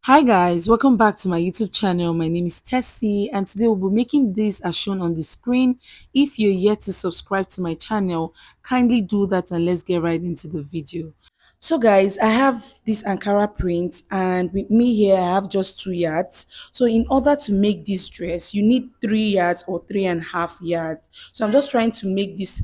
Hi guys, welcome back to my YouTube channel. My name is Tessie and today we'll be making this as shown on the screen. If you're yet to subscribe to my channel, kindly do that and let's get right into the video. So guys, I have this Ankara print and with me here I have just 2 yards. So in order to make this dress, you need 3 yards or 3.5 yards. So I'm just trying to make this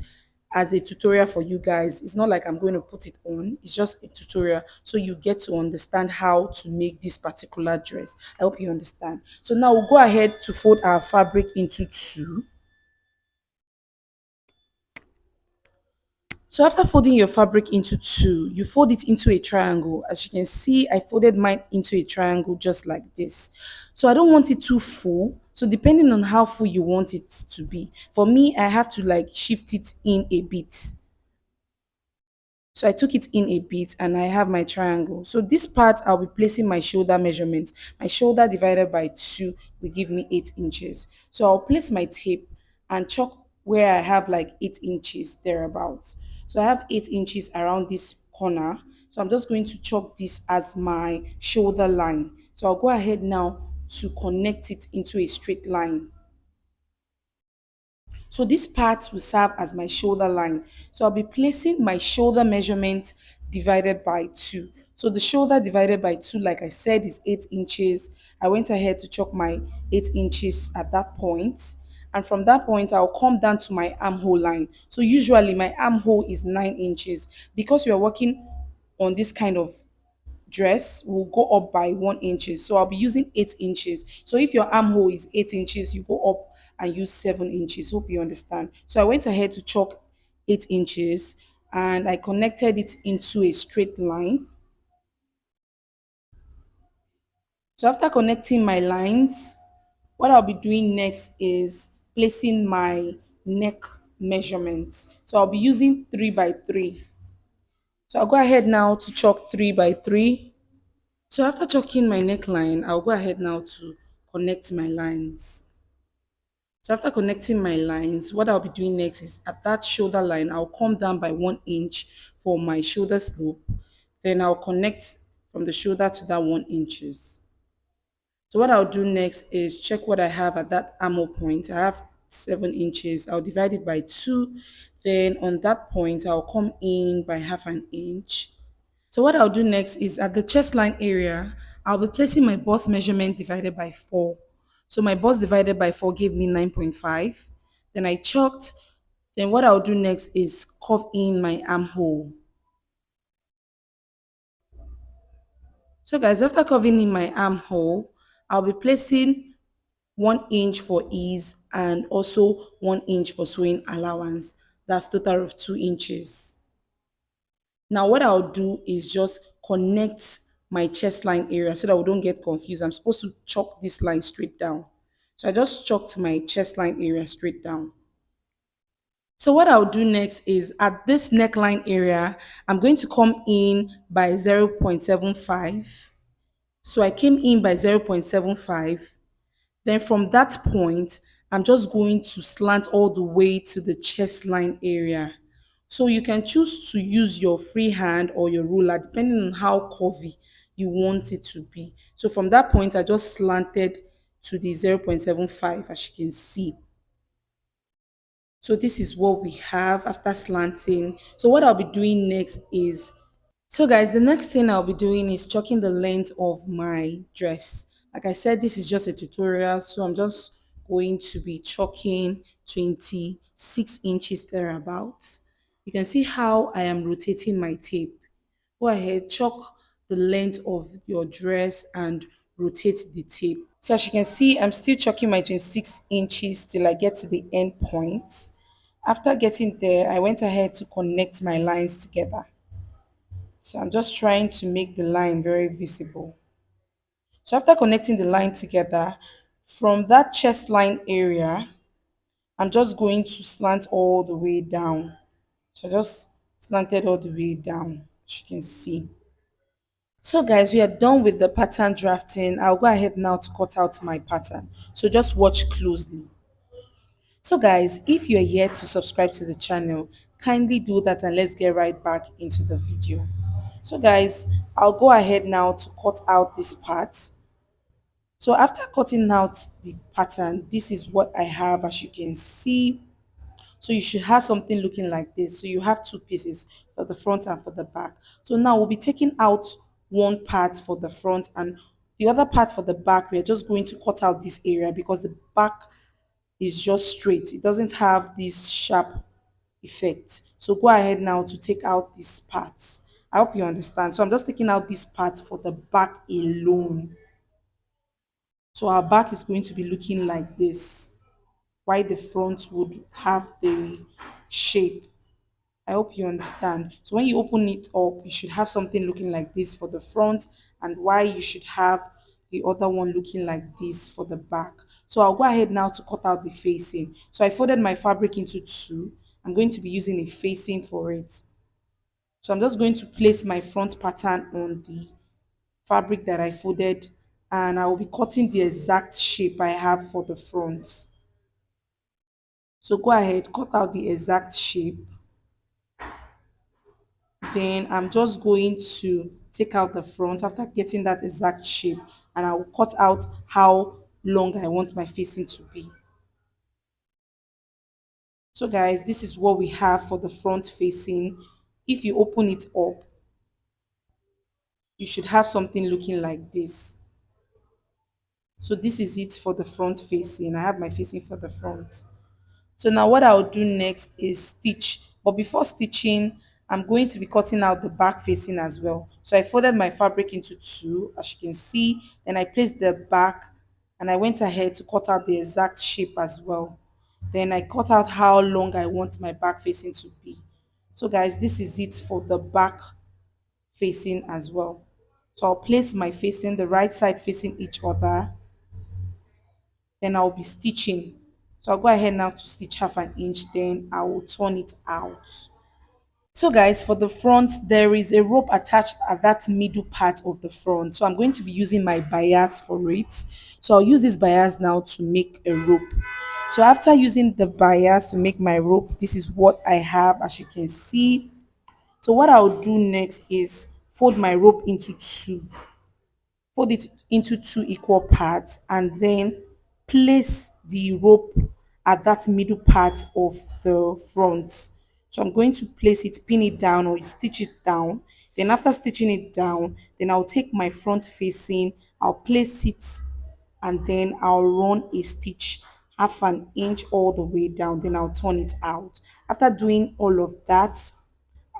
as a tutorial for you guys. It's not like I'm going to put it on, it's just a tutorial so you get to understand how to make this particular dress. I hope you understand. So now we'll go ahead to fold our fabric into two. So after folding your fabric into two, you fold it into a triangle. As you can see, I folded mine into a triangle just like this. So I don't want it too full. So depending on how full you want it to be, for me, I have to like shift it in a bit. So I took it in a bit and I have my triangle. So this part, I'll be placing my shoulder measurement. My shoulder divided by 2 will give me 8 inches. So I'll place my tape and chalk where I have like 8 inches thereabouts. So I have 8 inches around this corner. So I'm just going to chalk this as my shoulder line. So I'll go ahead now to connect it into a straight line. So this part will serve as my shoulder line. So I'll be placing my shoulder measurement divided by 2. So the shoulder divided by 2, like I said, is 8 inches. I went ahead to chalk my 8 inches at that point. And from that point, I'll come down to my armhole line. So usually my armhole is 9 inches. Because we are working on this kind of dress will go up by 1 inches. So I'll be using 8 inches. So if your armhole is 8 inches, you go up and use 7 inches. Hope you understand. So I went ahead to chalk 8 inches and I connected it into a straight line. So after connecting my lines, what I'll be doing next is placing my neck measurements. So I'll be using 3 by 3. So I'll go ahead now to chalk 3 by 3. So after chalking my neckline, I'll go ahead now to connect my lines. So after connecting my lines, what I'll be doing next is at that shoulder line, I'll come down by 1 inch for my shoulder slope. Then I'll connect from the shoulder to that 1 inches. So what I'll do next is check what I have at that armhole point. I have 7 inches. I'll divide it by 2. Then on that point, I'll come in by half an inch. So what I'll do next is at the chest line area, I'll be placing my bust measurement divided by 4. So my bust divided by 4 gave me 9.5. Then I chalked. Then what I'll do next is curve in my armhole. So guys, after curving in my armhole, I'll be placing 1 inch for ease and also 1 inch for sewing allowance. That's total of 2 inches. Now what I'll do is just connect my chest line area so that we don't get confused. I'm supposed to chalk this line straight down. So I just chalked my chest line area straight down. So what I'll do next is at this neckline area, I'm going to come in by 0.75. So I came in by 0.75. Then from that point, I'm just going to slant all the way to the chest line area. So you can choose to use your free hand or your ruler depending on how curvy you want it to be. So from that point, I just slanted to the 0.75 as you can see. So this is what we have after slanting. So what I'll be doing next is so guys, the next thing I'll be doing is checking the length of my dress. Like I said, this is just a tutorial, so I'm just going to be chalking 26 inches thereabouts. You can see how I am rotating my tape. Go ahead, chalk the length of your dress and rotate the tape. So as you can see, I'm still chalking my 26 inches till I get to the end point. After getting there, I went ahead to connect my lines together. So I'm just trying to make the line very visible. So after connecting the line together, from that chest line area, I'm just going to slant all the way down. So I just slanted all the way down, as you can see. So guys, we are done with the pattern drafting. I'll go ahead now to cut out my pattern. So just watch closely. So guys, if you're yet to subscribe to the channel, kindly do that and let's get right back into the video. So guys, I'll go ahead now to cut out this part. So after cutting out the pattern, this is what I have, as you can see. So you should have something looking like this. So you have two pieces for the front and for the back. So now we'll be taking out one part for the front, and the other part for the back. We're just going to cut out this area because the back is just straight. It doesn't have this sharp effect. So go ahead now to take out these parts. I hope you understand. So I'm just taking out this part for the back alone. So our back is going to be looking like this, while the front would have the shape. I hope you understand. So when you open it up, you should have something looking like this for the front, and why you should have the other one looking like this for the back. So I'll go ahead now to cut out the facing. So I folded my fabric into two. I'm going to be using a facing for it. So I'm just going to place my front pattern on the fabric that I folded, and I will be cutting the exact shape I have for the front. So go ahead, cut out the exact shape. Then I'm just going to take out the front after getting that exact shape, and I will cut out how long I want my facing to be. So guys, this is what we have for the front facing. If you open it up, you should have something looking like this. So this is it for the front facing. I have my facing for the front. So now what I'll do next is stitch. But before stitching, I'm going to be cutting out the back facing as well. So I folded my fabric into two, as you can see. Then I placed the back, and I went ahead to cut out the exact shape as well. Then I cut out how long I want my back facing to be. So guys, this is it for the back facing as well. So I'll place my facing, the right side facing each other. Then I'll be stitching. So I'll go ahead now to stitch half an inch, then I will turn it out. So guys, for the front, there is a rope attached at that middle part of the front. So I'm going to be using my bias for it. So I'll use this bias now to make a rope. So after using the bias to make my rope, this is what I have, as you can see. So what I'll do next is fold my rope into two. Fold it into two equal parts, and then place the rope at that middle part of the front. So I'm going to place it, pin it down, or stitch it down. Then after stitching it down, then I'll take my front facing, I'll place it, and then I'll run a stitch half an inch all the way down, then I'll turn it out. After doing all of that,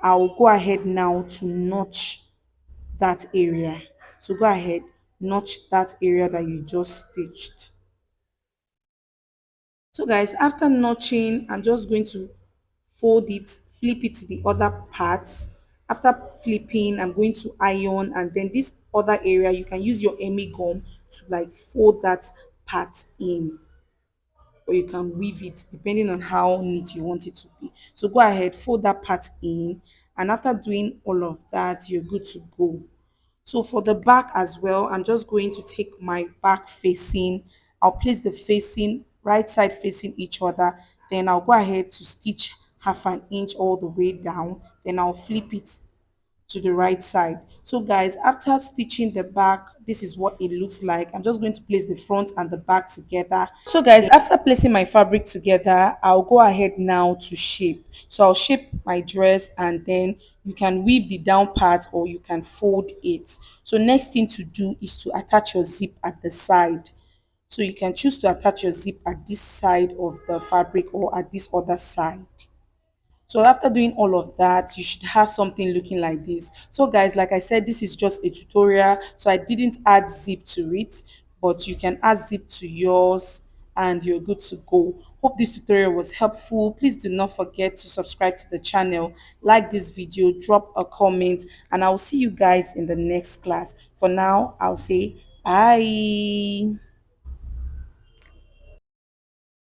I'll go ahead now to notch that area. So go ahead, notch that area that you just stitched. So guys, after notching, I'm just going to fold it, flip it to the other parts. After flipping, I'm going to iron, and then this other area, you can use your Emi gum to like fold that part in, or you can weave it depending on how neat you want it to be. So go ahead, fold that part in, and after doing all of that, you're good to go. So for the back as well, I'm just going to take my back facing. I'll place the facing, right side facing each other. Then I'll go ahead to stitch half an inch all the way down. Then I'll flip it to the right side. So guys, after stitching the back, this is what it looks like. I'm just going to place the front and the back together. So guys, after placing my fabric together, I'll go ahead now to shape. So I'll shape my dress, and then you can weave the down part or you can fold it. So next thing to do is to attach your zip at the side. So you can choose to attach your zip at this side of the fabric or at this other side. So after doing all of that, you should have something looking like this. So guys, like I said, this is just a tutorial, so I didn't add zip to it, but you can add zip to yours and you're good to go. Hope this tutorial was helpful. Please do not forget to subscribe to the channel, like this video, drop a comment, and I'll see you guys in the next class. For now, I'll say bye.